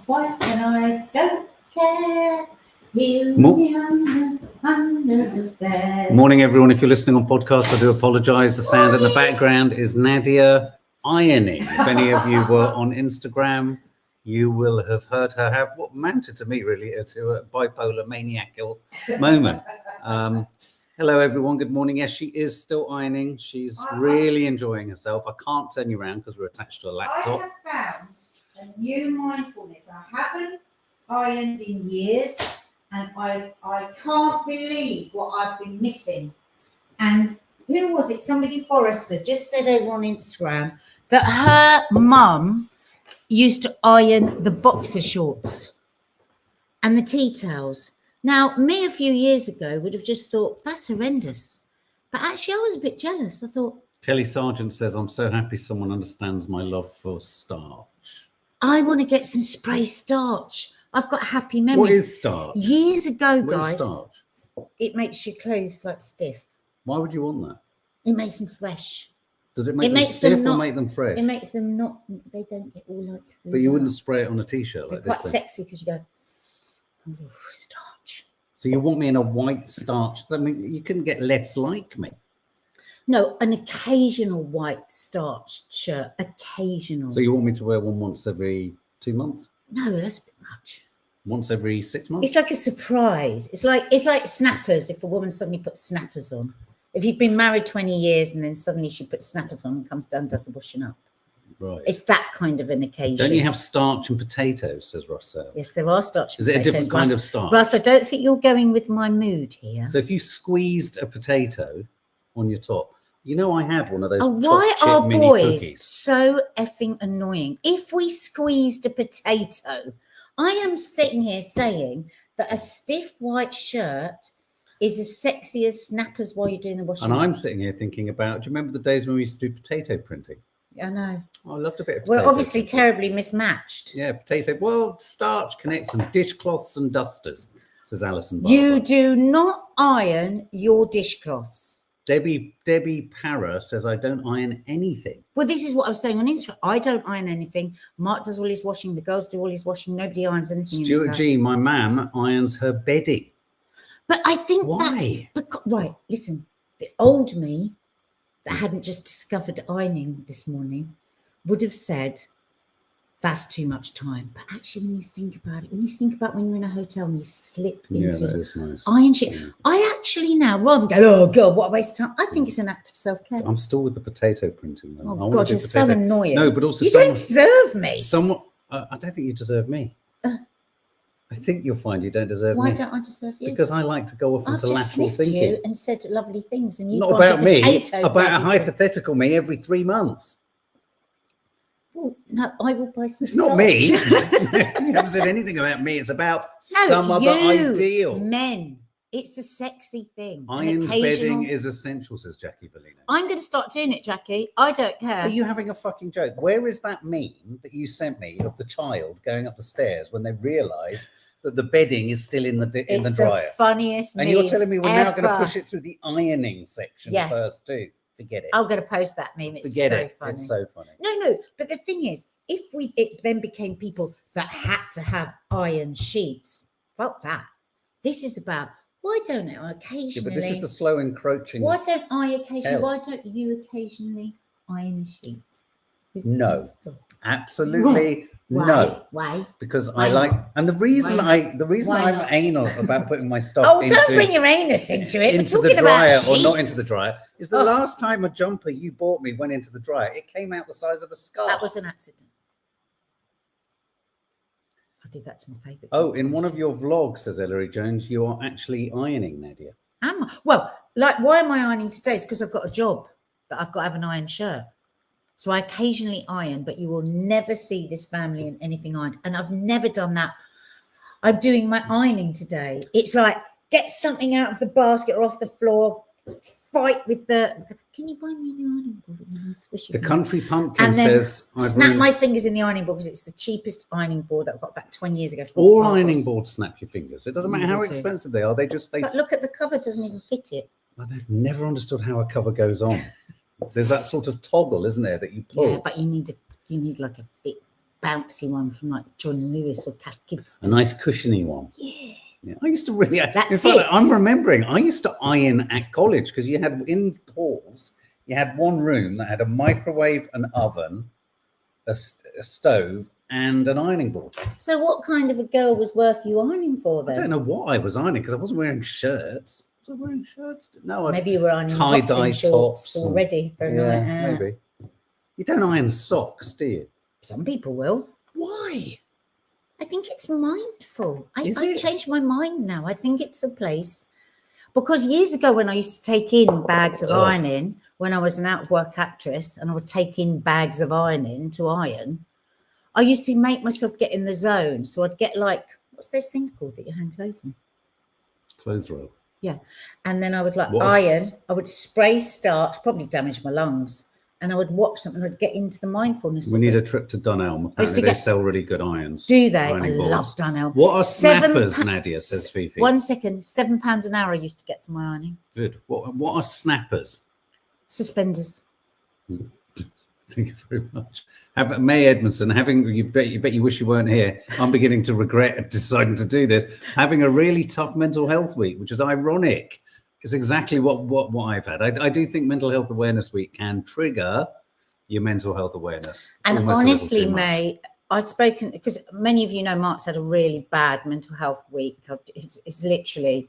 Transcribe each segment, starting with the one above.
wife and I don't care. He'll be under the stairs. Morning, everyone. If you're listening on podcast, I do apologise. The sound in the background is Nadia ironing. If any of you were on Instagram, you will have heard her have what amounted to me really to a bipolar maniacal moment. Hello, everyone. Good morning. Yes, she is still ironing. She's really enjoying herself. I can't turn you around because we're attached to a laptop. I have found a new mindfulness. I haven't ironed in years, and I can't believe what I've been missing. And who was it? Somebody, Forrester, just said over on Instagram that her mum used to iron the boxer shorts and the tea towels. Now, me a few years ago would have just thought, that's horrendous. But actually, I was a bit jealous. I thought... Kelly Sargent says, I'm so happy someone understands my love for starch. I want to get some spray starch. I've got happy memories. What is starch? Years ago, What guys, is starch? it makes your clothes like stiff. Why would you want that? It makes them fresh. Does it make them stiff or make them fresh? It makes them not, they don't get all like... But you wouldn't spray it on a t-shirt like this. Quite sexy because you go, oh, starch. So you want me in a white starch? I mean, you couldn't get less like me. No, an occasional white starch shirt. Occasional. So you want me to wear one once every 2 months? No, that's a bit much. Once every 6 months? It's like a surprise. It's like snappers. If a woman suddenly puts snappers on. If you've been married 20 years and then suddenly she puts snappers on and comes down and does the washing up. Right. It's that kind of an occasion. Don't you have starch and potatoes, says Russell? Yes, there are starch and potatoes. Is it a different kind of starch? Russ, I don't think you're going with my mood here. So if you squeezed a potato on your top, you know I had one of those why chocolate are chip mini boys cookies. so effing annoying? If we squeezed a potato, I am sitting here saying that a stiff white shirt is as sexy as snappers while you're doing the washing. And up. I'm sitting here thinking about, do you remember the days when we used to do potato printing? I know. Oh, I loved a bit of potato. We're obviously printing. terribly mismatched. Yeah, potato. Well, starch connects them. Dishcloths and dusters, says Alison Barber. You do not iron your dishcloths. Debbie Parra says, I don't iron anything. Well, this is what I was saying on Instagram. I don't iron anything. Mark does all his washing. The girls do all his washing. Nobody irons anything. Stuart G, my mam irons her bedding. But I think Why? that's because, right, listen, the old me that hadn't just discovered ironing this morning would have said, that's too much time. But actually, when you think about it, when you're in a hotel and you slip into that is nice. iron sheet, Yeah. I actually now, rather than go, oh, God, what a waste of time, I think it's an act of self-care. I'm still with the potato printing, though. Oh, God, you're so annoying. No, but also you don't deserve me. I don't think you deserve me. I think you'll find you don't deserve me. Why don't I deserve you? Because I like to go off into I've just lateral sniffed thinking. you and said lovely things, and you Not about me, about a hypothetical me every 3 months. Well, no, I will buy some. It's not me. You starch. haven't said anything about me. It's about No, some other ideal. Men, it's a sexy thing. Iron bedding is essential, says Jackie Valina. I'm going to start doing it, Jackie. I don't care. Are you having a fucking joke? Where is that meme that you sent me of the child going up the stairs when they realise that the bedding is still in the dryer? It's the funniest and meme you're telling me we're now going to ever. push it through the ironing section first too. Forget it. I'm going to post that meme. It's Forget so it. funny. It's so funny. No. But the thing is, if it then became people that had to have iron sheets, fuck that. This is about, why don't I occasionally... Yeah, but this is the slow encroaching... Why don't I occasionally... hell. Why don't you occasionally iron a sheet? No. Absolutely no. Why? Because Why I like... not? And the reason Why I'm not? anal about putting my stuff Oh, into... don't bring your anus into it. into We're the talking dryer about or not sheets. into the dryer is the last time a jumper you bought me went into the dryer, it came out the size of a scarf. That was an accident. I did that to my favourite. Oh, in one of your vlogs, says Ellery Jones, you are actually ironing, Nadia. Am I? Well, like, why am I ironing today? It's because I've got a job that I've got to have an iron shirt. So I occasionally iron, but you will never see this family in anything ironed. And I've never done that. I'm doing my ironing today. It's like, get something out of the basket or off the floor, fight with the... Can you buy me a new ironing board? The country pumpkin and then says... snap my fingers in the ironing board because it's the cheapest ironing board that I got about 20 years ago. All ironing boards snap your fingers. It doesn't matter how do. expensive they are. They But look at the cover, doesn't even fit it. I've never understood how a cover goes on. There's that sort of toggle, isn't there, that you pull. Yeah, but you need like a fit bouncy one from like John Lewis or Cat Kids. A nice cushiony one. Yeah. Yeah, I used to really. That in fact, fits. I'm remembering. I used to iron at college because you had in halls. You had one room that had a microwave, an oven, a stove, and an ironing board. So what kind of a girl was worth you ironing for I then? don't know what I was ironing because I wasn't wearing shirts. Was I wearing shirts? No, Maybe you were ironing tie-dye boxing shorts tops already for a yeah, night out. maybe. You don't iron socks, do you? Some people will. Why? I think it's mindful. I've it? changed my mind now. I think it's a place. Because years ago when I used to take in bags of ironing, when I was an out-of-work actress and I would take in bags of ironing to iron, I used to make myself get in the zone. So I'd get like, what's those things called that you hang clothes in? Clothes roll. Yeah. And then I would like iron. I would spray starch, probably damage my lungs. And I would watch them and I'd get into the mindfulness. We need a trip to Dunelm. Apparently they sell really good irons. Do they? I ironing love boards. Dunelm. What are snappers, Nadia, says Fifi. 1 second, £7 an hour I used to get for my ironing. Good. What are snappers? Suspenders. Thank you very much. May Edmondson, you bet you wish you weren't here. I'm beginning to regret deciding to do this. Having a really tough mental health week, which is ironic. It's exactly what I've had. I do think Mental Health Awareness Week can trigger your mental health awareness. And almost honestly, a little too much. May, I've spoken, because many of you know Mark's had a really bad mental health week. It's literally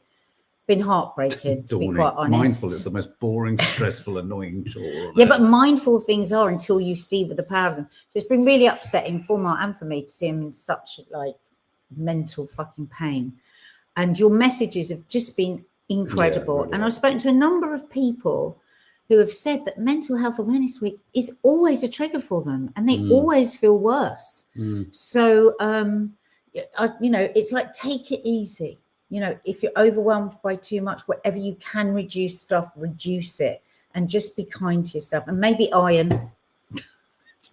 been heartbreaking, to be quite honest. Mindful is the most boring, stressful, annoying chore. Yeah, but mindful things are until you see with the power of them. So it's been really upsetting for Mark and for me to see him in such like mental fucking pain. And your messages have just been incredible. Yeah, really. And I've spoken to a number of people who have said that Mental Health Awareness Week is always a trigger for them and they always feel worse. So, it's like, take it easy. You know, if you're overwhelmed by too much, whatever you can reduce stuff, reduce it and just be kind to yourself and maybe iron.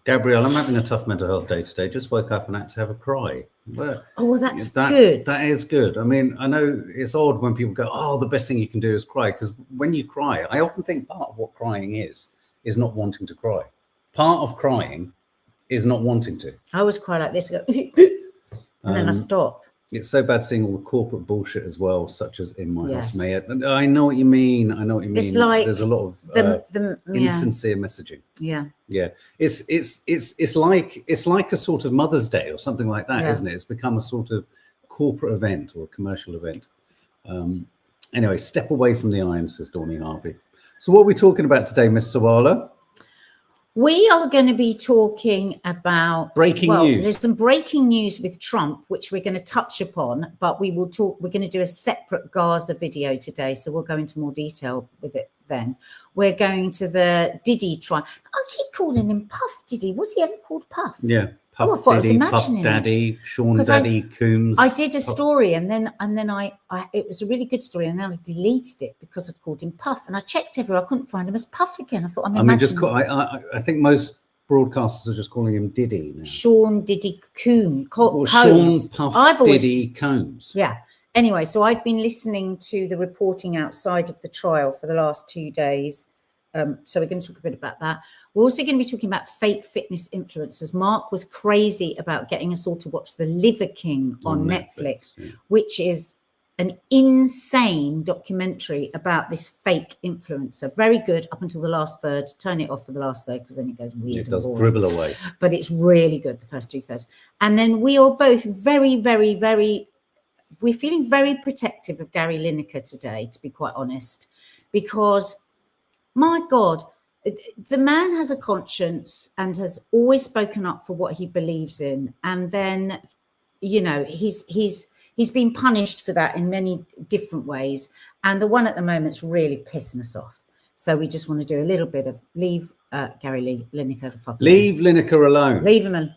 Gabrielle, I'm having a tough mental health day today. Just woke up and had to have a cry. Well, that's good. That is good. I mean, I know it's odd when people go, oh, the best thing you can do is cry. Because when you cry, I often think part of what crying is not wanting to cry. Part of crying is not wanting to. I always cry like this, and then I stop. It's so bad seeing all the corporate bullshit as well, such as in my house, Maya. I know what you mean. It's like there's a lot of insincere messaging. Yeah. It's like a sort of Mother's Day or something like that, isn't it? It's become a sort of corporate event or a commercial event. Anyway, step away from the iron, says Dawning Harvey. So what are we talking about today, Miss Sawalha? We are going to be talking about breaking news. There's some breaking news with Trump, which we're going to touch upon, but we're going to do a separate Gaza video today. So we'll go into more detail with it then. We're going to the Diddy trial. I keep calling him Puff Diddy. Was he ever called Puff? Yeah. Puff Diddy, Puff Daddy, Sean Daddy, Coombs. I did a story and then it was a really good story and then I deleted it because I'd called him Puff and I checked everywhere. I couldn't find him as Puff again. I thought I think most broadcasters are just calling him Diddy now. Sean Diddy Combs. Sean Puff Diddy Combs. Yeah. Anyway, so I've been listening to the reporting outside of the trial for the last 2 days. So we're going to talk a bit about that. We're also going to be talking about fake fitness influencers. Mark was crazy about getting us all to watch The Liver King on Netflix, which is an insane documentary about this fake influencer. Very good up until the last third. Turn it off for the last third because then it goes weird. It does dribble away. But it's really good, the first 2 thirds. And then we are both very, very, very, we're feeling very protective of Gary Lineker today, to be quite honest, because my God, the man has a conscience and has always spoken up for what he believes in. And then, he's been punished for that in many different ways. And the one at the moment is really pissing us off. So we just want to do a little bit of leave Gary Lineker the fuck alone. Leave Lineker alone. Leave him alone.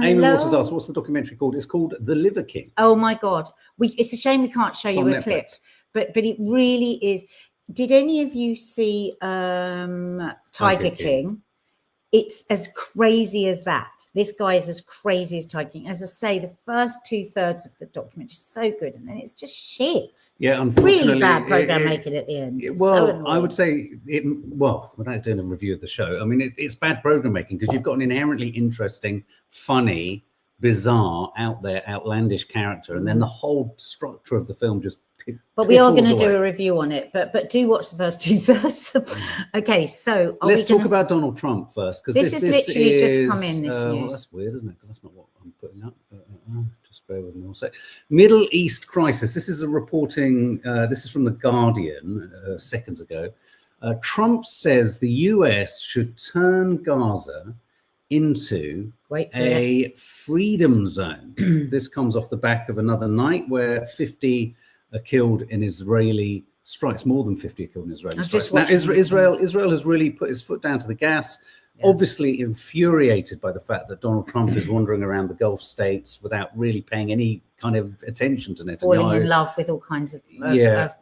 Amy Waters asked, what's the documentary called? It's called The Liver King. Oh my God. It's a shame we can't show you a clip, but it really is. Did any of you see Tiger King? it's as crazy as that. This guy is as crazy as typing. As I say, the first 2/3 of the document is so good, and then it's just shit. Yeah, It's unfortunately, really bad program making at the end. It's so well, annoying. I would say without doing a review of the show, I mean, it's bad program making because you've got an inherently interesting, funny, bizarre, out there, outlandish character, and then the whole structure of the film just. But we are going to do a review on it. But do watch the first 2/3. Okay, so let's talk about Donald Trump first, because this is literally just come in. This news. Well, that's weird, isn't it? Because that's not what I'm putting up. Just bear with me one sec. Middle East crisis. This is a reporting. This is from the Guardian seconds ago. Trump says the US should turn Gaza into a freedom zone. This comes off the back of another night where 50 are killed in Israeli strikes. More than 50 are killed in Israeli strikes. Now, Israel has really put his foot down to the gas. Yeah. Obviously infuriated by the fact that Donald Trump is wandering around the Gulf states without really paying any kind of attention to Netanyahu. Falling in love with all kinds of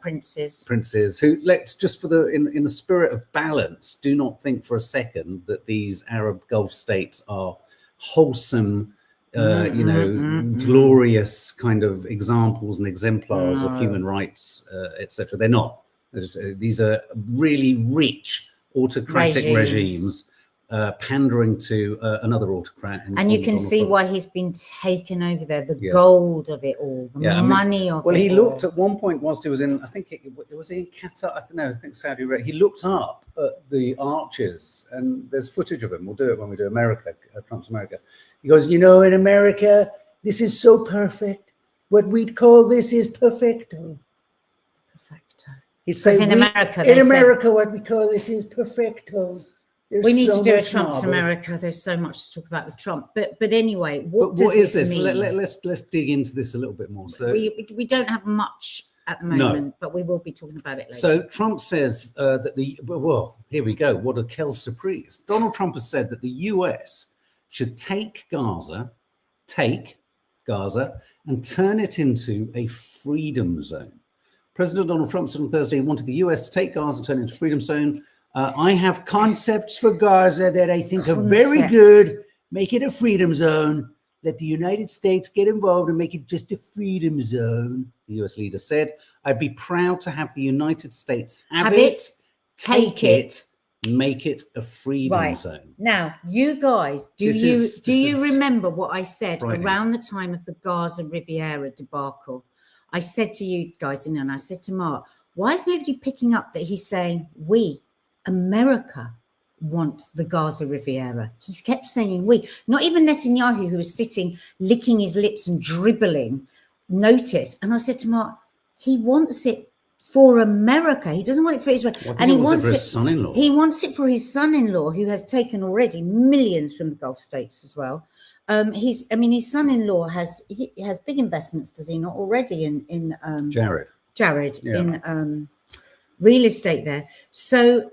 princes. Princes who, let's just for the in the spirit of balance, do not think for a second that these Arab Gulf states are wholesome, glorious kind of examples and exemplars of human rights, etc. They're not. These are really rich autocratic regimes. Pandering to another autocrat. And you can see why he's been taken over there, the gold of it all, the money of it. Well, he looked at one point whilst he was in, I think it was in Qatar, I don't know, I think Saudi Arabia. He looked up at the arches, and there's footage of him. We'll do it when we do America, Trump's America. He goes, in America, this is so perfect. What we'd call this is perfecto. Perfecto. He'd say, in America, what we call this is perfecto. We need to do a Trump's America. There's so much to talk about with Trump. But anyway, what is this mean? Let's dig into this a little bit more. So we don't have much at the moment, but we will be talking about it later. So Trump says that here we go. What a quelle surprise. Donald Trump has said that the US should take Gaza, and turn it into a freedom zone. President Donald Trump said on Thursday he wanted the US to take Gaza and turn it into a freedom zone. I have concepts for Gaza that I think are very good. Make it a freedom zone. Let the United States get involved and make it just a freedom zone, the US leader said. I'd be proud to have the United States have it, take it, make it a freedom zone. Now, you guys, do you remember what I said around the time of the Gaza Riviera debacle? I said to you guys, didn't I? And I said to Mark, why is nobody picking up that he's saying America wants the Gaza Riviera? He's kept saying we. Not even Netanyahu, who was sitting licking his lips and dribbling, noticed. And I said to Mark, he wants it for America. He doesn't want it for Israel. And he wants it for his son-in-law. He wants it for his son-in-law, who has taken already millions from the Gulf states as well. His son-in-law has big investments, does he not already in Jared in real estate there. So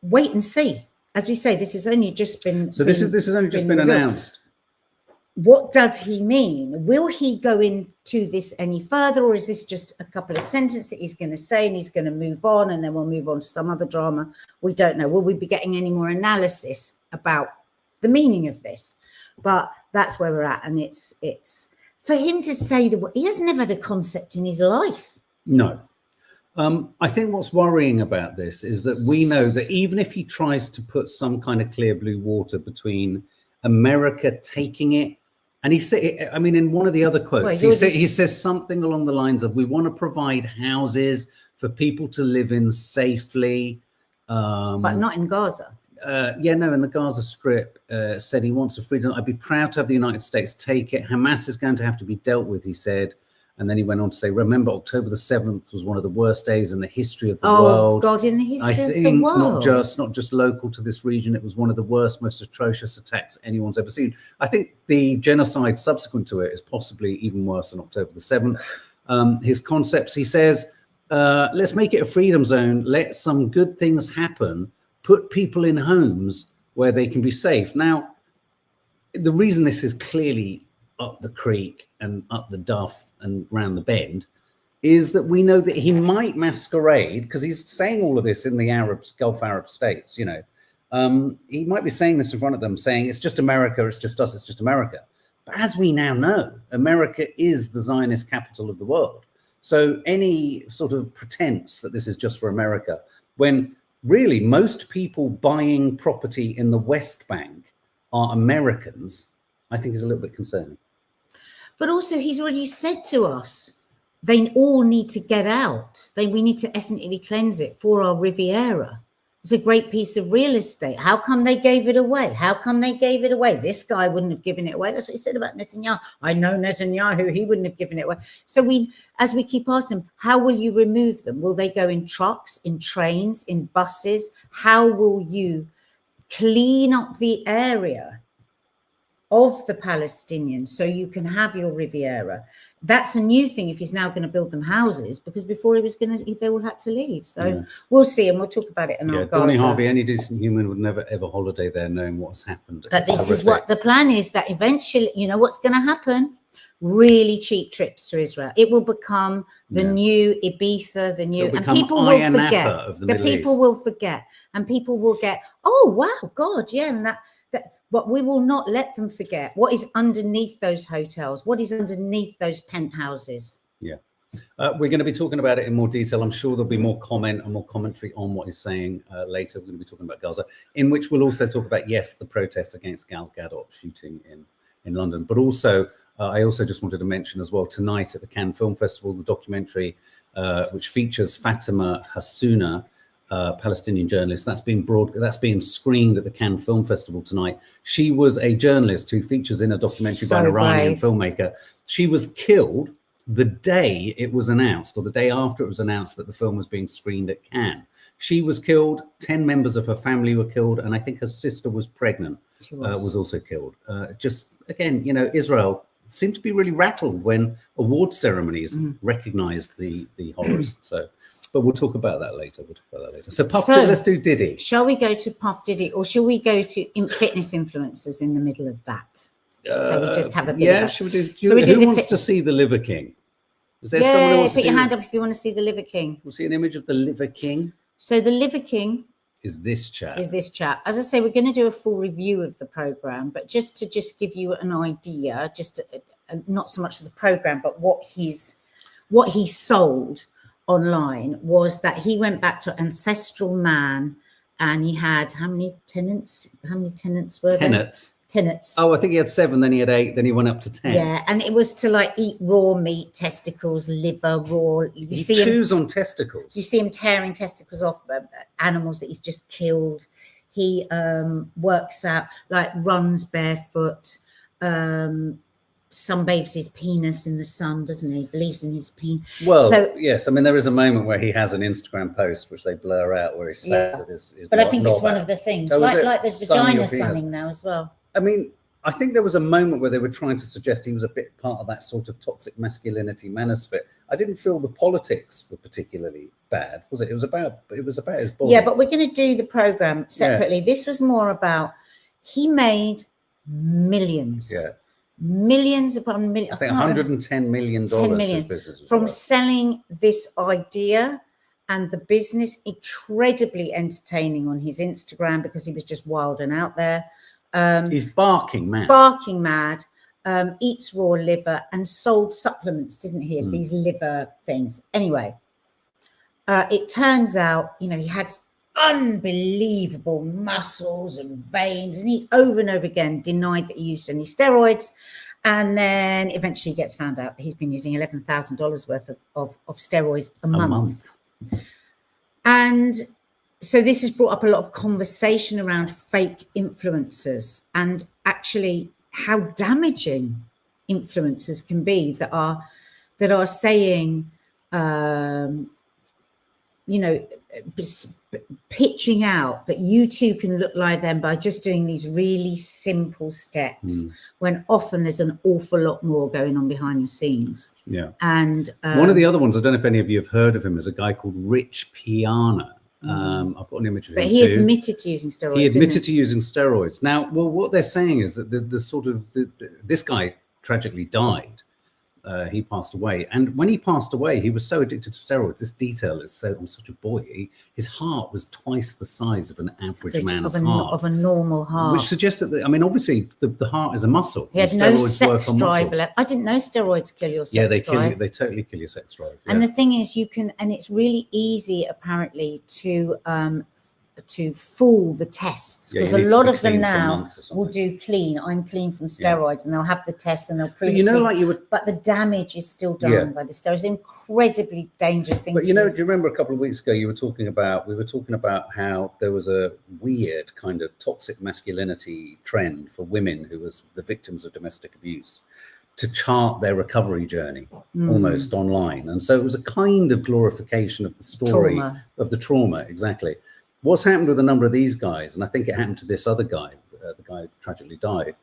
wait and see. As we say, this has only just been. So this has only just been announced. What does he mean? Will he go into this any further, or is this just a couple of sentences that he's going to say and he's going to move on, and then we'll move on to some other drama? We don't know. Will we be getting any more analysis about the meaning of this? But that's where we're at, and it's for him to say that he has never had a concept in his life. No. I think what's worrying about this is that we know that even if he tries to put some kind of clear blue water between America taking it, and he said, I mean, in one of the other quotes, he says something along the lines of, we want to provide houses for people to live in safely. But not in Gaza. In the Gaza Strip, said he wants a freedom. I'd be proud to have the United States take it. Hamas is going to have to be dealt with, he said. And then he went on to say, remember, October the 7th was one of the worst days in the history of the world. Oh, God, in the history of the world. Not just local to this region. It was one of the worst, most atrocious attacks anyone's ever seen. I think the genocide subsequent to it is possibly even worse than October the 7th. His concepts, he says, let's make it a freedom zone. Let some good things happen. Put people in homes where they can be safe. Now, the reason this is clearly up the creek and up the duff and round the bend is that we know that he might masquerade, because he's saying all of this in the Gulf Arab states, He might be saying this in front of them, saying it's just America, it's just us, it's just America. But as we now know, America is the Zionist capital of the world. So any sort of pretense that this is just for America, when really most people buying property in the West Bank are Americans, I think is a little bit concerning. But also, he's already said to us, they all need to get out. We need to ethnically cleanse it for our Riviera. It's a great piece of real estate. How come they gave it away? How come they gave it away? This guy wouldn't have given it away. That's what he said about Netanyahu. I know Netanyahu, he wouldn't have given it away. So as we keep asking them, how will you remove them? Will they go in trucks, in trains, in buses? How will you clean up the area of the Palestinians so you can have your Riviera? That's a new thing if he's now going to build them houses, because before they all had to leave. So we'll see, and we'll talk about it in our Gaza. Donny Harvey, any decent human would never ever holiday there knowing what's happened. But this is what the plan is, that eventually, you know what's going to happen? Really cheap trips to Israel. It will become the new Ibiza, the new, and people will forget. The people will forget, and people will get, oh wow, God, yeah, and that. But we will not let them forget what is underneath those hotels, what is underneath those penthouses. Yeah. We're going to be talking about it in more detail. I'm sure there'll be more comment and more commentary on what he's saying later. We're going to be talking about Gaza, in which we'll also talk about, yes, the protests against Gal Gadot shooting in London. But also, I also just wanted to mention as well, tonight at the Cannes Film Festival, the documentary which features Fatima Hassouna, Palestinian journalist, that's being screened at the Cannes Film Festival tonight. She was a journalist who features in a documentary by an Iranian filmmaker. She was killed the day it was announced, or the day after it was announced that the film was being screened at Cannes. She was killed, 10 members of her family were killed, and I think her sister was pregnant, was also killed. Just, again, you know, Israel seemed to be really rattled when award ceremonies recognized the horrors. But we'll talk about that later. So let's do Diddy. Shall we go to Puff Diddy, or shall we go to fitness influencers in the middle of that? So we just have a bit. Yeah, should we do? Who wants to see the Liver King? Is there someone who wants to see? Put your hand up if you want to see the Liver King. We'll see an image of the Liver King. So the Liver King is this chap. As I say, we're going to do a full review of the program, but just to give you an idea, not so much of the program, but what he sold online was that he went back to Ancestral Man, and he had how many tenants were there? Tenants. Oh, I think he had 7, then he had 8, then he went up to 10. Yeah, and it was to like eat raw meat, testicles, liver, raw. You see chews on testicles. You see him tearing testicles off animals that he's just killed. He works out, like runs barefoot, sunbathes his penis in the sun, doesn't he? Believes in his penis. Well, yes. I mean, there is a moment where he has an Instagram post, which they blur out, where he's sad with his But I think it's one of the things. Like there's vagina sunning now as well. I mean, I think there was a moment where they were trying to suggest he was a bit part of that sort of toxic masculinity manosphere. I didn't feel the politics were particularly bad, was it? It was about his body. Yeah, but we're going to do the program separately. Yeah. This was more about, he made millions. Yeah. Millions upon millions. I think $110 million. From selling this idea and the business, incredibly entertaining on his Instagram, because he was just wild and out there. He's barking mad. Eats raw liver and sold supplements, didn't he, of these liver things. Anyway, it turns out, you know, he had unbelievable muscles and veins, and he over and over again denied that he used any steroids, and then eventually gets found out he's been using $11,000 worth of steroids a month. And so this has brought up a lot of conversation around fake influencers, and actually how damaging influencers can be that are saying, you know, pitching out that you too can look like them by just doing these really simple steps, when often there's an awful lot more going on behind the scenes. Yeah. And one of the other ones, I don't know if any of you have heard of him, is a guy called Rich Piana. I've got an image of him. But he admitted to using steroids. He admitted to using steroids. Now, well, what they're saying is that this guy tragically died. he passed away. And when he passed away, he was so addicted to steroids. This detail is so, I'm such a boy. His heart was twice the size of an average man's heart. Of a normal heart. Which suggests that, I mean, obviously the heart is a muscle. He had no sex drive. I didn't know steroids kill your sex drive. Yeah, they kill you. They totally kill your sex drive. Yeah. And the thing is, you can, and it's really easy apparently to fool the tests, because a lot of them now will do clean. I'm clean from steroids, and they'll have the test and they'll prove it. Like you would, but the damage is still done by the steroids. Incredibly dangerous things. But do you remember a couple of weeks ago we were talking about how there was a weird kind of toxic masculinity trend for women who was the victims of domestic abuse to chart their recovery journey almost online. And so it was a kind of glorification of the story of the trauma. Exactly. What's happened with a number of these guys, and I think it happened to this other guy, the guy who tragically died,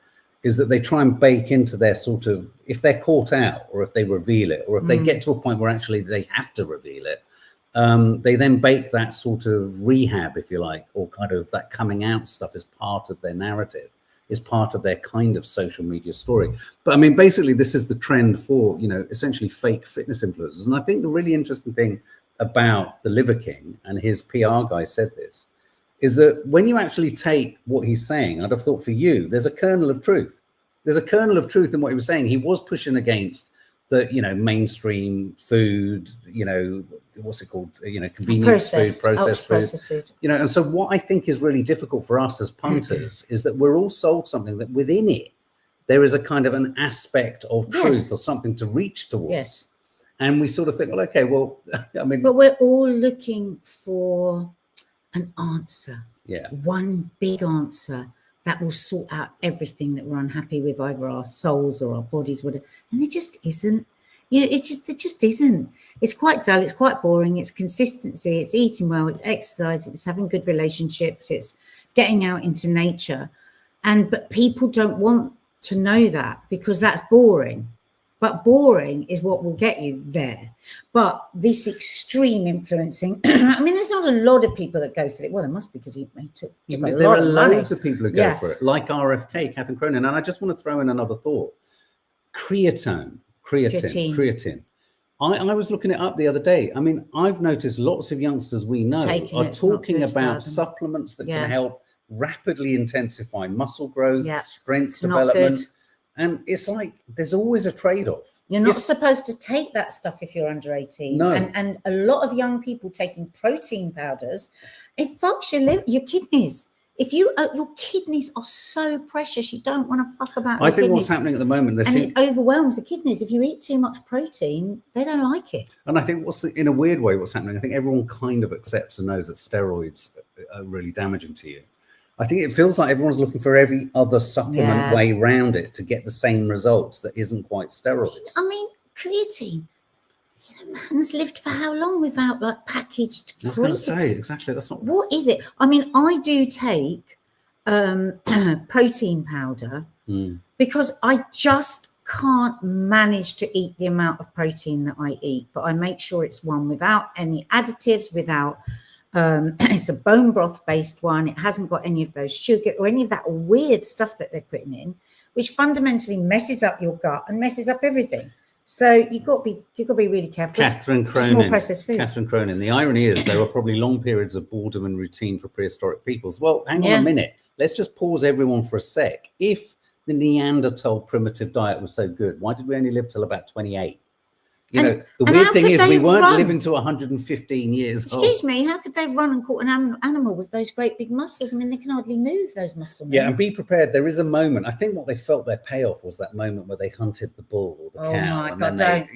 is that they try and bake into their sort of, if they're caught out or if they reveal it, or if they get to a point where actually they have to reveal it, they then bake that sort of rehab, if you like, or kind of that coming out stuff as part of their narrative, is part of their kind of social media story. But I mean, basically, this is the trend for, essentially fake fitness influencers. And I think the really interesting thing about the Liver King, and his PR guy said this, is that when you actually take what he's saying, I'd have thought for you, there's a kernel of truth. There's a kernel of truth in what he was saying. He was pushing against the, mainstream food, what's it called? Convenience food, processed food. And so what I think is really difficult for us as punters is that we're all sold something that within it, there is a kind of an aspect of truth or something to reach towards. Yes. And we sort of think, well, okay, well, I mean. But we're all looking for an answer. Yeah. One big answer that will sort out everything that we're unhappy with, either our souls or our bodies, whatever. And there just isn't. There just isn't. It's quite dull. It's quite boring. It's consistency. It's eating well. It's exercise. It's having good relationships. It's getting out into nature. But people don't want to know that because that's boring. But boring is what will get you there. But this extreme influencing, I mean, there's not a lot of people that go for it. Well, there must be, because he took a lot of money. There are loads of people who go for it, like RFK, Catherine Cronin. And I just want to throw in another thought. Creatine. I was looking it up the other day. I mean, I've noticed lots of youngsters we know are talking about supplements that can help rapidly intensify muscle growth, strength development. And it's like, there's always a trade-off. You're not supposed to take that stuff if you're under 18. No. And a lot of young people taking protein powders, it fucks your kidneys. If you, your kidneys are so precious, you don't want to fuck about. I think what's happening at the moment, it overwhelms the kidneys. If you eat too much protein, they don't like it. And I think in a weird way, what's happening, I think everyone kind of accepts and knows that steroids are really damaging to you. I think it feels like everyone's looking for every other supplement way around it to get the same results that isn't quite steroids. I mean, creatine. Man's lived for how long without packaged? I was going to say, exactly. That's not. What is it? I mean, I do take protein powder because I just can't manage to eat the amount of protein that I eat. But I make sure it's one without any additives, without. It's a bone broth based one. It hasn't got any of those sugar or any of that weird stuff that they're putting in, which fundamentally messes up your gut and messes up everything. So you've got to be really careful. Catherine Cronin. More processed food. Catherine Cronin. The irony is there were probably long periods of boredom and routine for prehistoric peoples. Well, hang on a minute. Let's just pause everyone for a sec. If the Neanderthal primitive diet was so good, why did we only live till about 28? The weird thing is we weren't living to 115 years old. Excuse me, how could they run and caught an animal with those great big muscles? I mean, they can hardly move those muscles. Yeah, and be prepared. There is a moment. I think what they felt their payoff was that moment where they hunted the bull or the cow. Oh my God, don't.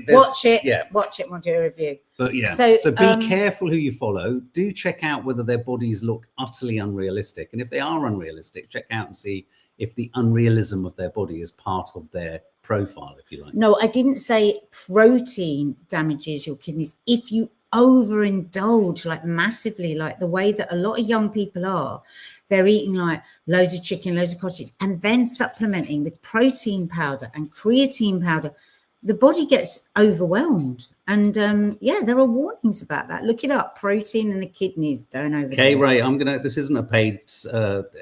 Watch it. Yeah. Watch it. We'll do a review. But so be careful who you follow. Do check out whether their bodies look utterly unrealistic. And if they are unrealistic, check out and see if the unrealism of their body is part of their profile, if you like. No, I didn't say protein damages your kidneys. If you overindulge massively, like the way that a lot of young people are, they're eating loads of chicken, loads of cottage, and then supplementing with protein powder and creatine powder, the body gets overwhelmed. And there are warnings about that. Look it up. Protein in the kidneys, don't overdo it. Okay, Ray, this isn't a paid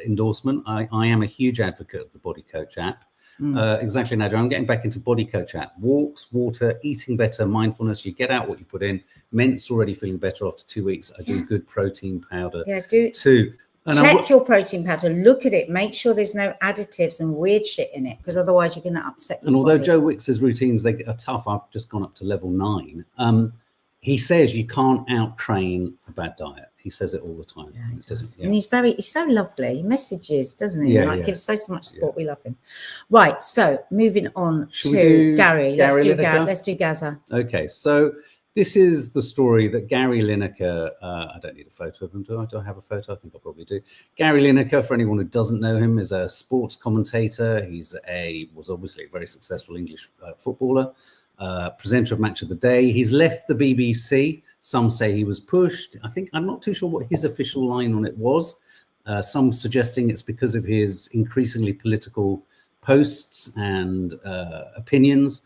endorsement. I am a huge advocate of the Body Coach app. Exactly, Nadia. I'm getting back into Body Coach app. Walks, water, eating better, mindfulness. You get out what you put in. Ment's already feeling better after 2 weeks. I do good protein powder too. And check your protein powder, look at it, make sure there's no additives and weird shit in it, because otherwise you're going to upset your And although body. Joe Wicks's routines, they are tough, I've just gone up to level 9. He says you can't out-train a bad diet. He says it all the time. Yeah, he does. Yeah. And he's so lovely. He messages, doesn't he? Yeah, gives so much support. We love him. Right, so moving on to Gary. Let's do Gaza. Okay, so this is the story that Gary Lineker, I don't need a photo of him, do I? Do I have a photo? I think I probably do. Gary Lineker, for anyone who doesn't know him, is a sports commentator. Was obviously a very successful English footballer, presenter of Match of the Day. He's left the BBC. Some say he was pushed. I'm not too sure what his official line on it was. Some suggesting it's because of his increasingly political posts and opinions.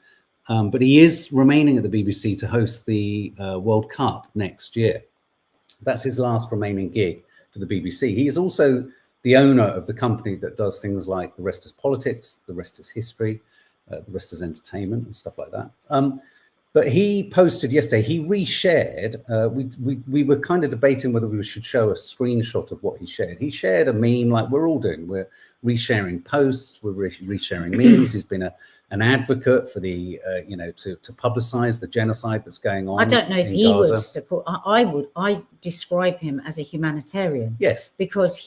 But he is remaining at the BBC to host the World Cup next year. That's his last remaining gig for the BBC. He is also the owner of the company that does things like The Rest is Politics, The Rest is History, The Rest is Entertainment and stuff like that. But he posted yesterday, he reshared, we were kind of debating whether we should show a screenshot of what he shared. He shared a meme like we're all doing. We're resharing posts, we're resharing memes. He's been an advocate for the, to publicize the genocide that's going on. I don't know if he would support, I describe him as a humanitarian. Yes. Because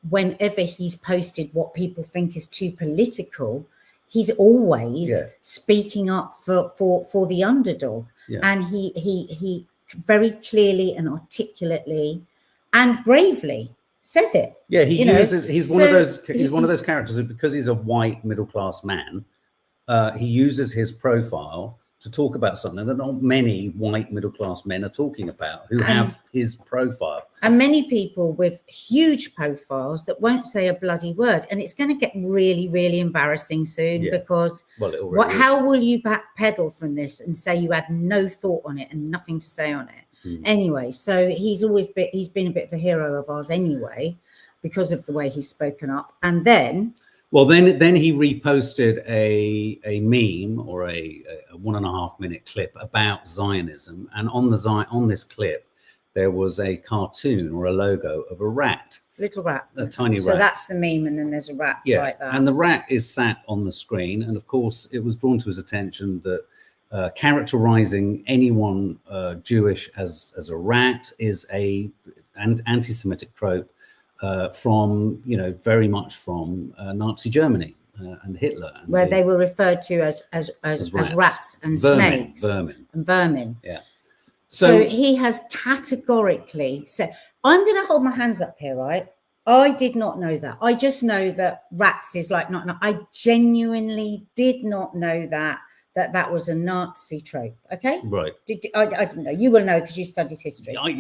whenever he's posted what people think is too political, he's always speaking up for the underdog. Yeah. And he very clearly and articulately and bravely says it. Yeah, he's one of those characters that, because he's a white middle-class man, he uses his profile to talk about something that not many white middle-class men are talking about who have his profile. And many people with huge profiles that won't say a bloody word. And it's going to get really, really embarrassing soon because how will you backpedal from this and say you had no thought on it and nothing to say on it? Anyway, so he's been a bit of a hero of ours anyway, because of the way he's spoken up. And then... Well, then he reposted a meme or a 1.5 minute clip about Zionism, and on this clip there was a cartoon or a logo of a rat, little rat, a tiny rat. So that's the meme, and then there's a rat like that. And the rat is sat on the screen, and of course it was drawn to his attention that characterizing anyone Jewish as a rat is an anti-Semitic trope. Very much from Nazi Germany and Hitler, where they were referred to as rats and snakes, vermin. Yeah. So he has categorically said, "I'm going to hold my hands up here, right? I did not know that. I just know that rats is like not. I genuinely did not know that was a Nazi trope." Okay, right. I didn't know. You will know because you studied history. I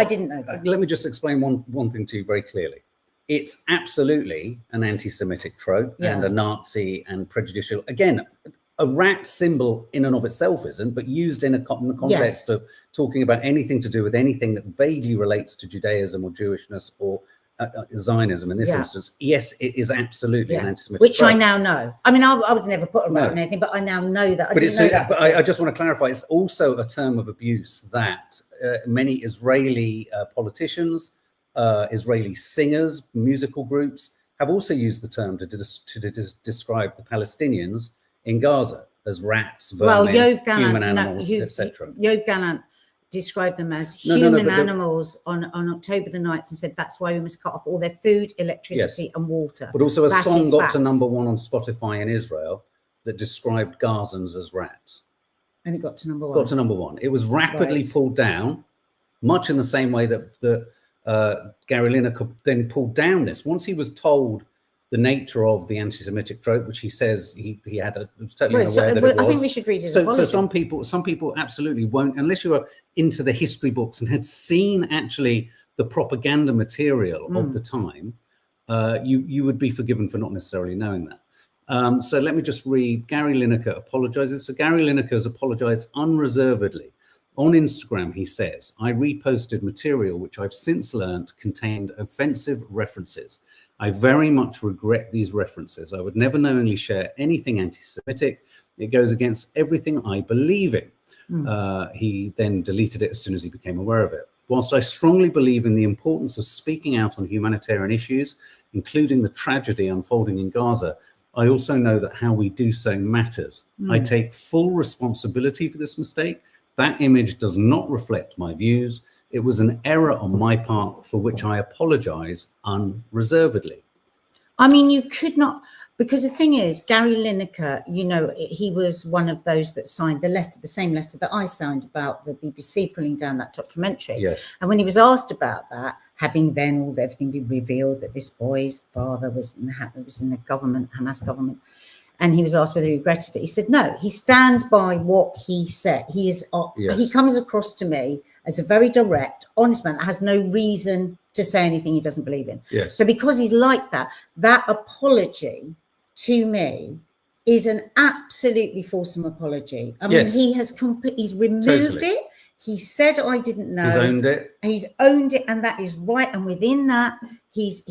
didn't know that. Let me just explain one thing to you very clearly. It's absolutely an anti-Semitic trope and a Nazi and prejudicial. Again, a rat symbol in and of itself isn't, but used in the context of talking about anything to do with anything that vaguely relates to Judaism or Jewishness or Zionism in this instance, yes, it is absolutely an anti-Semitic which trope. I now know. I mean, I would never put a rat on anything, but I now know that. But I just want to clarify, it's also a term of abuse that many Israeli politicians, Israeli singers, musical groups have also used the term to describe the Palestinians in Gaza as rats, vermin, human animals, etc. Yoav Gallant described them as human animals on October the 9th and said that's why we must cut off all their food, electricity and water. But also a song got to number 1 on Spotify in Israel that described Gazans as rats. And it got to number 1. It was rapidly pulled down, much in the same way that Gary Lineker then pulled down this. Once he was told the nature of the anti-Semitic trope, which he says he was totally unaware that it was. I think we should read his apology. So some people absolutely won't, unless you are into the history books and had seen actually the propaganda material of the time, you would be forgiven for not necessarily knowing that. So let me just read. Gary Lineker apologizes. So Gary Lineker has apologized unreservedly. On Instagram, he says, "I reposted material which I've since learned contained offensive references. I very much regret these references. I would never knowingly share anything anti-Semitic. It goes against everything I believe in. He then deleted it as soon as he became aware of it. Whilst I strongly believe in the importance of speaking out on humanitarian issues, including the tragedy unfolding in Gaza, I also know that how we do so matters. I take full responsibility for this mistake. That image does not reflect my views. It was an error on my part for which I apologize unreservedly. I mean, you could not, because the thing is, Gary Lineker, you know, he was one of those that signed the letter, the same letter that I signed about the BBC pulling down that documentary. Yes. And when he was asked about that, having then everything been revealed that this boy's father was in the government, Hamas government, and he was asked whether he regretted it, he said no. He stands by what he said. He is. Yes. He comes across to me as a very direct, honest man that has no reason to say anything he doesn't believe in. Yes. So because he's like that, that apology to me is an absolutely fulsome apology. I mean, Yes. he has he's removed Totally. it. He said, I didn't know. He's owned it. He's owned it, and that is right. And within that, he's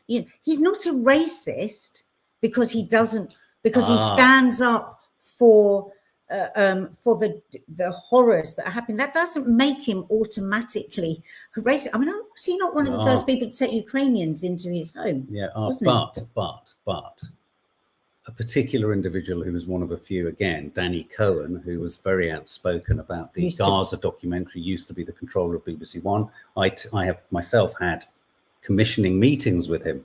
you know, he's not a racist because he doesn't, because he stands up for the horrors that are happening. That doesn't make him automatically a racist. I mean, was he not one of the first people to take Ukrainians into his home? Yeah, wasn't but a particular individual who was one of a few, again, Danny Cohen, who was very outspoken about the Gaza documentary, used to be the controller of BBC One. I have myself had commissioning meetings with him.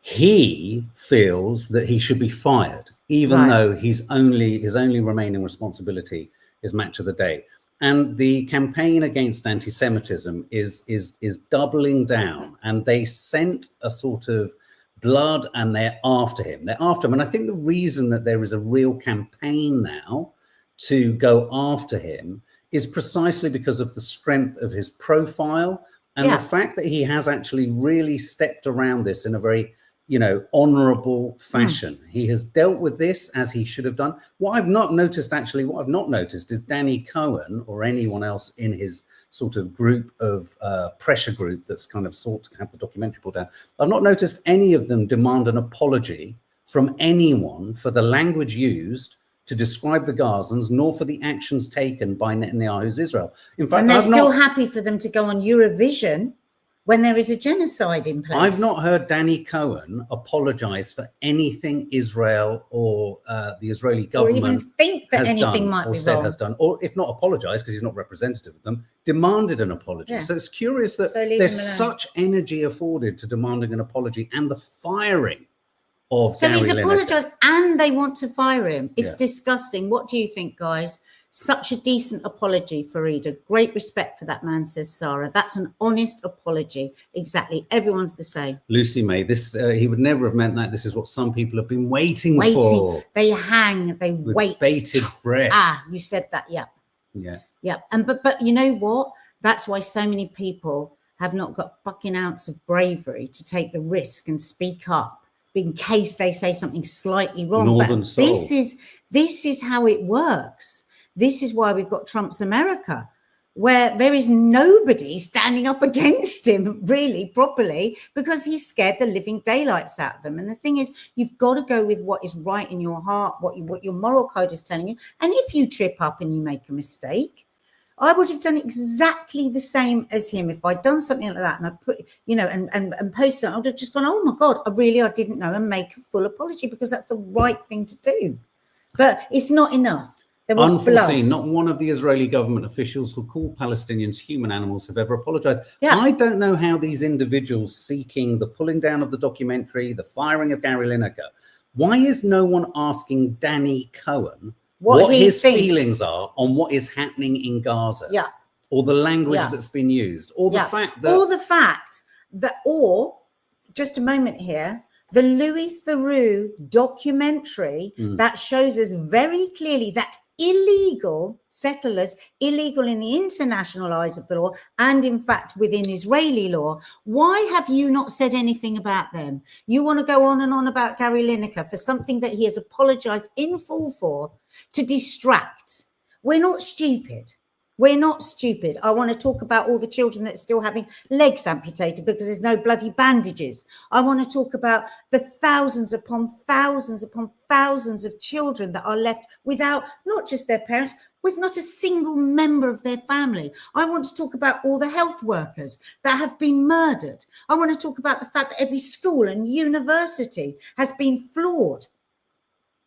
He feels that he should be fired, even though his only remaining responsibility is Match of the Day. And the campaign against anti-Semitism is doubling down, and they sent a sort of blood, and they're after him. And I think the reason that there is a real campaign now to go after him is precisely because of the strength of his profile and the fact that he has actually really stepped around this in a very, you know, honorable fashion. He has dealt with this as he should have done. What I've not noticed is Danny Cohen or anyone else in his sort of group of pressure group that's kind of sought to have the documentary pulled down. I've not noticed any of them demand an apology from anyone for the language used to describe the Gazans, nor for the actions taken by Netanyahu's Israel. In fact, and they're still happy for them to go on Eurovision when there is a genocide in place. I've not heard Danny Cohen apologize for anything Israel or the Israeli government or even think that anything might be wrong. Has done, or if not apologize because he's not representative of them, demanded an apology. Yeah. So it's curious that there's such energy afforded to demanding an apology and the firing of Gary Lineker. So he's apologized and they want to fire him. It's disgusting. What do you think, guys? Such a decent apology, Farida. Great respect for that man, says Sarah. That's an honest apology. Exactly. Everyone's the same. Lucy May, this he would never have meant that. This is what some people have been waiting for. They hang, they wait. With bated breath. You said that. Yep. Yeah. Yep. And but you know what? That's why so many people have not got fucking ounce of bravery to take the risk and speak up in case they say something slightly wrong. Northern soul. This is how it works. This is why we've got Trump's America, where there is nobody standing up against him really properly because he's scared the living daylights out of them. And the thing is, you've got to go with what is right in your heart, what your moral code is telling you. And if you trip up and you make a mistake, I would have done exactly the same as him. If I'd done something like that and I put, you know, and posted it, I would have just gone, oh my God, I didn't know, and make a full apology because that's the right thing to do. But it's not enough. Unforeseen, not one of the Israeli government officials who call Palestinians human animals have ever apologized. Yeah. I don't know how these individuals seeking the pulling down of the documentary, the firing of Gary Lineker, why is no one asking Danny Cohen what his feelings are on what is happening in Gaza? Yeah. Or the language that's been used, or the fact that, or just a moment here, the Louis Theroux documentary that shows us very clearly that illegal settlers, illegal in the international eyes of the law, and in fact within Israeli law. Why have you not said anything about them? You want to go on and on about Gary Lineker for something that he has apologized in full for to distract. We're not stupid. We're not stupid. I want to talk about all the children that are still having legs amputated because there's no bloody bandages. I want to talk about the thousands upon thousands upon thousands of children that are left without not just their parents, with not a single member of their family. I want to talk about all the health workers that have been murdered. I want to talk about the fact that every school and university has been flawed.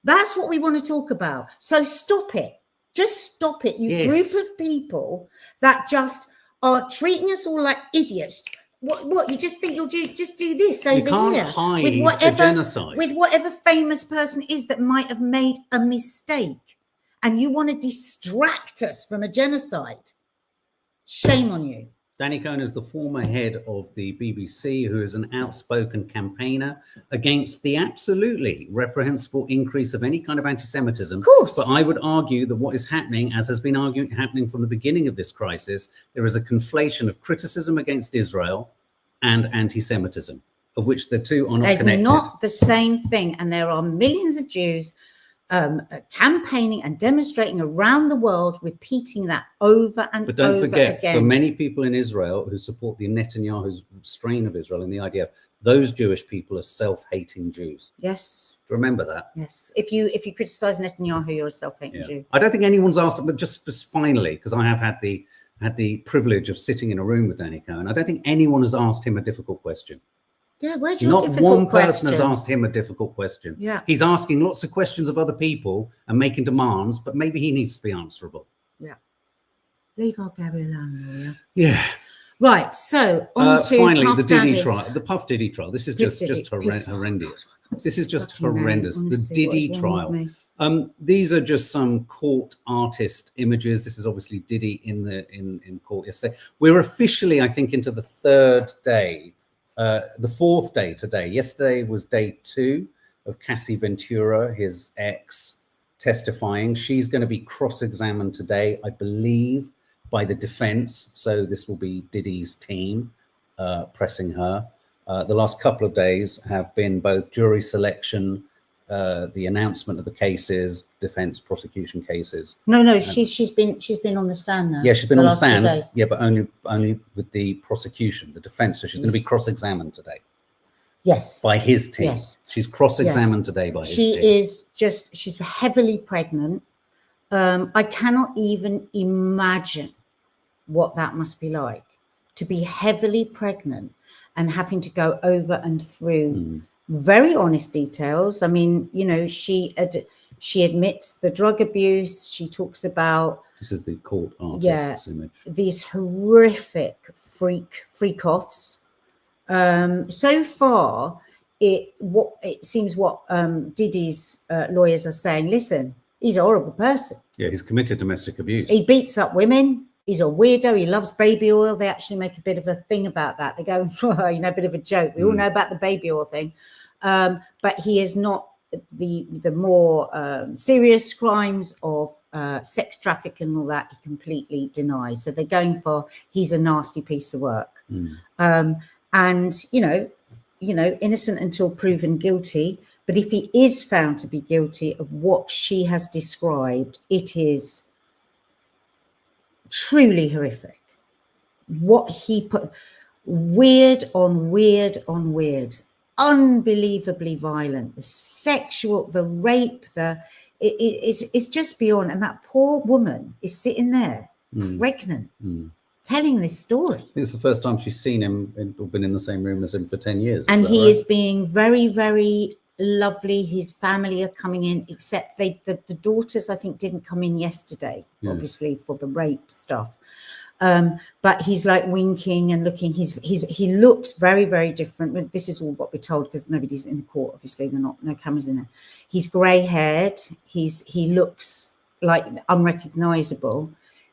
That's what we want to talk about. So stop it. Just stop it, you group of people that just are treating us all like idiots. What you just think you'll do this over you can't here hide with whatever the genocide. with whatever famous person is that might have made a mistake, and you want to distract us from a genocide. Shame on you. Danny Cohen is the former head of the BBC, who is an outspoken campaigner against the absolutely reprehensible increase of any kind of anti-Semitism. Of course. But I would argue that what is happening, as has been happening from the beginning of this crisis, there is a conflation of criticism against Israel and anti-Semitism, of which the two are not connected. It's not the same thing. And there are millions of Jews campaigning and demonstrating around the world, repeating that over and over again. But don't forget, for many people in Israel who support the Netanyahu's strain of Israel and the IDF, those Jewish people are self-hating Jews. Yes. Remember that. Yes. If you criticize Netanyahu, you're a self-hating Jew. I don't think anyone's asked, but just finally, because I have had the privilege of sitting in a room with Danny Cohen, I don't think anyone has asked him a difficult question. Yeah, where's your Not difficult one person has questions? asked him a difficult question. Yeah. He's asking lots of questions of other people and making demands, but maybe he needs to be answerable. Yeah. Leave our Gary alone, will you? Yeah. Right. So on to finally, Puff the Diddy Daddy. trial, the Puff Diddy trial. This is Puff just Diddy. horrendous. This is just Fucking man, horrendous. honestly, The what Diddy is wrong with trial. me? These are just some court artist images. This is obviously Diddy in court yesterday. We're officially, I think, into the third day. The fourth day today. Yesterday was day 2 of Cassie Ventura, his ex, testifying. She's going to be cross-examined today, I believe, by the defense. So this will be Diddy's team pressing her. The last couple of days have been both jury selection, the announcement of the cases, defense prosecution cases. No, she's been on the stand now. Yeah, she's been on the last 2 stand. days. Yeah, but only with the prosecution, the defense. So she's going to be cross-examined today. Yes. By his team. Yes. She's cross-examined today by his team. She's heavily pregnant. I cannot even imagine what that must be like, to be heavily pregnant and having to go over and through very honest details. I mean, you know, she admits the drug abuse. She talks about, This is the court artist's image. these horrific freak offs. So far, it seems what Diddy's lawyers are saying. Listen, he's a horrible person. Yeah, he's committed domestic abuse. He beats up women. He's a weirdo. He loves baby oil. They actually make a bit of a thing about that. They go, you know, a bit of a joke. We all know about the baby oil thing. But he is not the more serious crimes of sex trafficking and all that. He completely denies. So they're going for, he's a nasty piece of work. And, you know, innocent until proven guilty. But if he is found to be guilty of what she has described, it is truly horrific. What he put, weird on weird on weird, unbelievably violent, the sexual, the rape, it's just beyond. And that poor woman is sitting there, pregnant, telling this story. I think it's the first time she's seen him or been in the same room as him for 10 years. And he is being very, very lovely. His family are coming in, except the daughters, I think, didn't come in yesterday, obviously, for the rape stuff. But he's like winking and looking. He looks very, very different. This is all what we're told because nobody's in the court. Obviously, no cameras in there. He's grey haired. He looks like unrecognizable.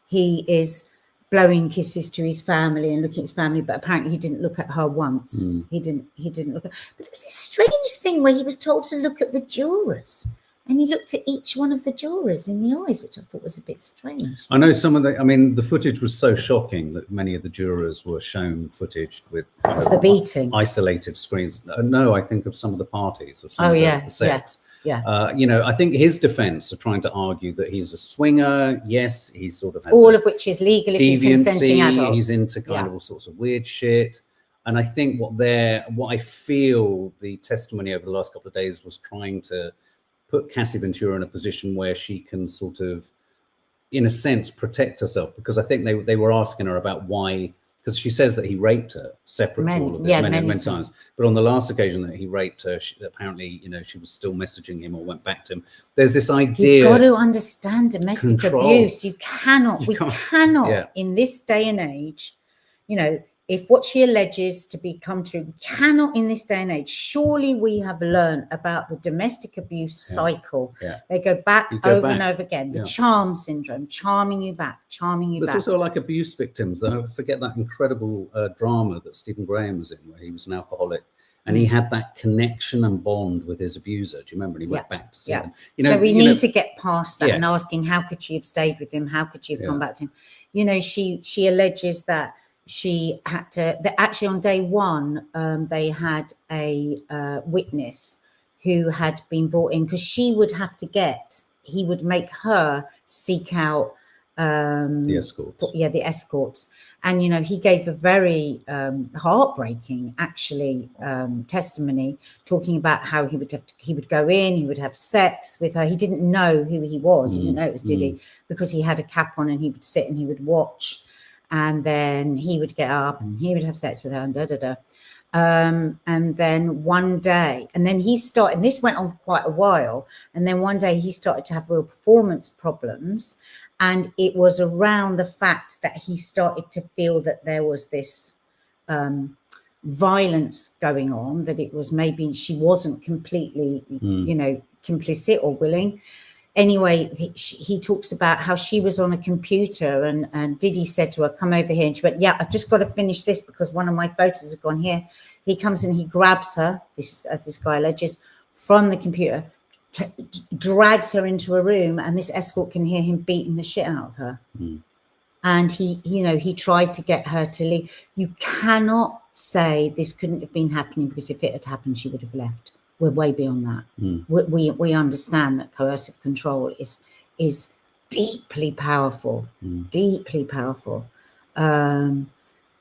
He is blowing kisses to his family and looking at his family, but apparently he didn't look at her once. He didn't look at. But it was this strange thing where he was told to look at the jurors. And he looked at each one of the jurors in the eyes, which I thought was a bit strange. I know the footage was so shocking that many of the jurors were shown footage with the beating, isolated screens. No, I think of some of the parties, of some of the sex. Yeah. You know, I think his defense are trying to argue that he's a swinger. Yes, he sort of has All of which is legal if you're consenting deviancy. adults. He's into kind of all sorts of weird shit. And I think what I feel the testimony over the last couple of days was trying to put Cassie Ventura in a position where she can sort of, in a sense, protect herself, because I think they were asking her about why, because she says that he raped her separate to all of this many times. But on the last occasion that he raped her, apparently, you know, she was still messaging him or went back to him. There's this idea. You've got to understand domestic abuse. We cannot Yeah. in this day and age, you know, if what she alleges to become true, we cannot in this day and age. Surely we have learned about the domestic abuse cycle. Yeah. They go back over and over again. The charm syndrome, charming you back, charming you back. There's also like abuse victims. Don't forget that incredible drama that Stephen Graham was in, where he was an alcoholic. And he had that connection and bond with his abuser. Do you remember? And he went back to see them. You know, so we need to get past that and asking, how could she have stayed with him? How could she have gone back to him? You know, she alleges that she had to, that actually on day one, they had a witness who had been brought in because he would make her seek out the escorts. Yeah, the escorts. And, you know, he gave a very heartbreaking, actually, testimony talking about how he would go in, he would have sex with her. He didn't know who he was. He didn't know it was Diddy because he had a cap on and he would sit and he would watch. And then he would get up and he would have sex with her and and then one day, and then he started, and this went on for quite a while. And then one day he started to have real performance problems. And it was around the fact that he started to feel that there was this violence going on, that it was maybe she wasn't completely, you know, complicit or willing. Anyway, he talks about how she was on a computer and Diddy said to her, come over here. And she went, yeah, I've just got to finish this because one of my photos has gone here. He comes and he grabs her, this guy alleges, from the computer, drags her into a room, and this escort can hear him beating the shit out of her. And he tried to get her to leave. You cannot say this couldn't have been happening, because if it had happened, she would have left. We're way beyond that. We understand that coercive control is deeply powerful, deeply powerful. You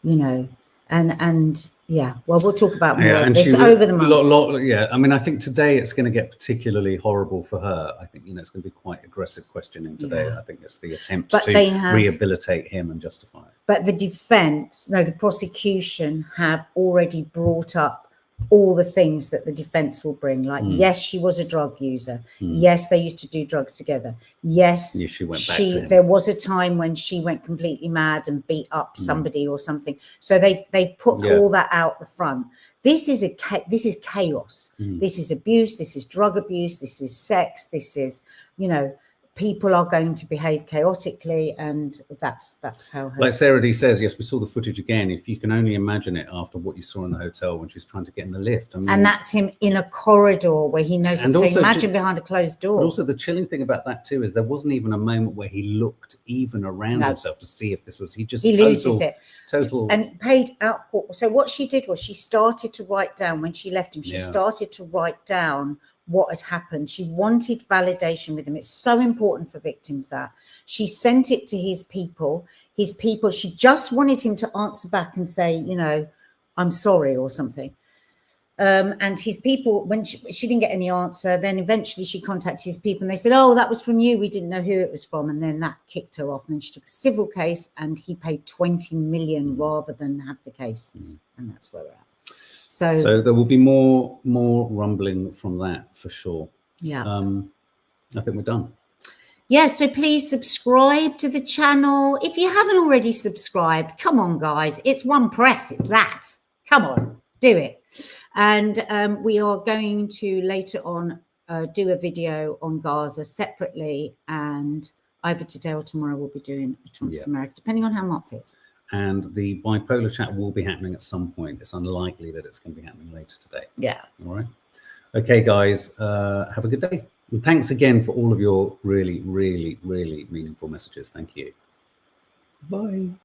know, and yeah, well, we'll talk about more of this over the months. I mean, I think today it's going to get particularly horrible for her. I think, you know, it's going to be quite aggressive questioning today. I think it's the attempt to rehabilitate him and justify it. But the prosecution have already brought up all the things that the defense will bring, like yes, she was a drug user, yes, they used to do drugs together, yes, she went back to him. There was a time when she went completely mad and beat up somebody or something. So they've put all that out the front. This is chaos. This is abuse, this is drug abuse, this is sex, this is, you know, people are going to behave chaotically, and that's how like Sarah D says, yes, we saw the footage again. If you can only imagine it after what you saw in the hotel when she's trying to get in the lift. I mean, and that's him in a corridor where he knows. And also, imagine behind a closed door. But also the chilling thing about that too is there wasn't even a moment where he looked even around himself to see if this was. He loses it. Total. And paid out. So what she did was she started to write down when she left him. She started to write down what had happened. She wanted validation with him. It's so important for victims that she sent it to his people. She just wanted him to answer back and say, you know, I'm sorry or something. And his people, when she didn't get any answer, then eventually she contacted his people and they said, oh, that was from you. We didn't know who it was from. And then that kicked her off. And then she took a civil case and he paid 20 million rather than have the case. And that's where we're at. So there will be more rumbling from that for sure. Yeah. I think we're done. Yeah, so please subscribe to the channel. If you haven't already subscribed, come on, guys. It's one press. It's that. Come on, do it. And we are going to later on do a video on Gaza separately. And either today or tomorrow we'll be doing a Trump's America, depending on how Mark feels. And the bipolar chat will be happening at some point. It's unlikely that it's going to be happening later today. Yeah. All right. Okay, guys, have a good day. And thanks again for all of your really, really, really meaningful messages. Thank you. Bye.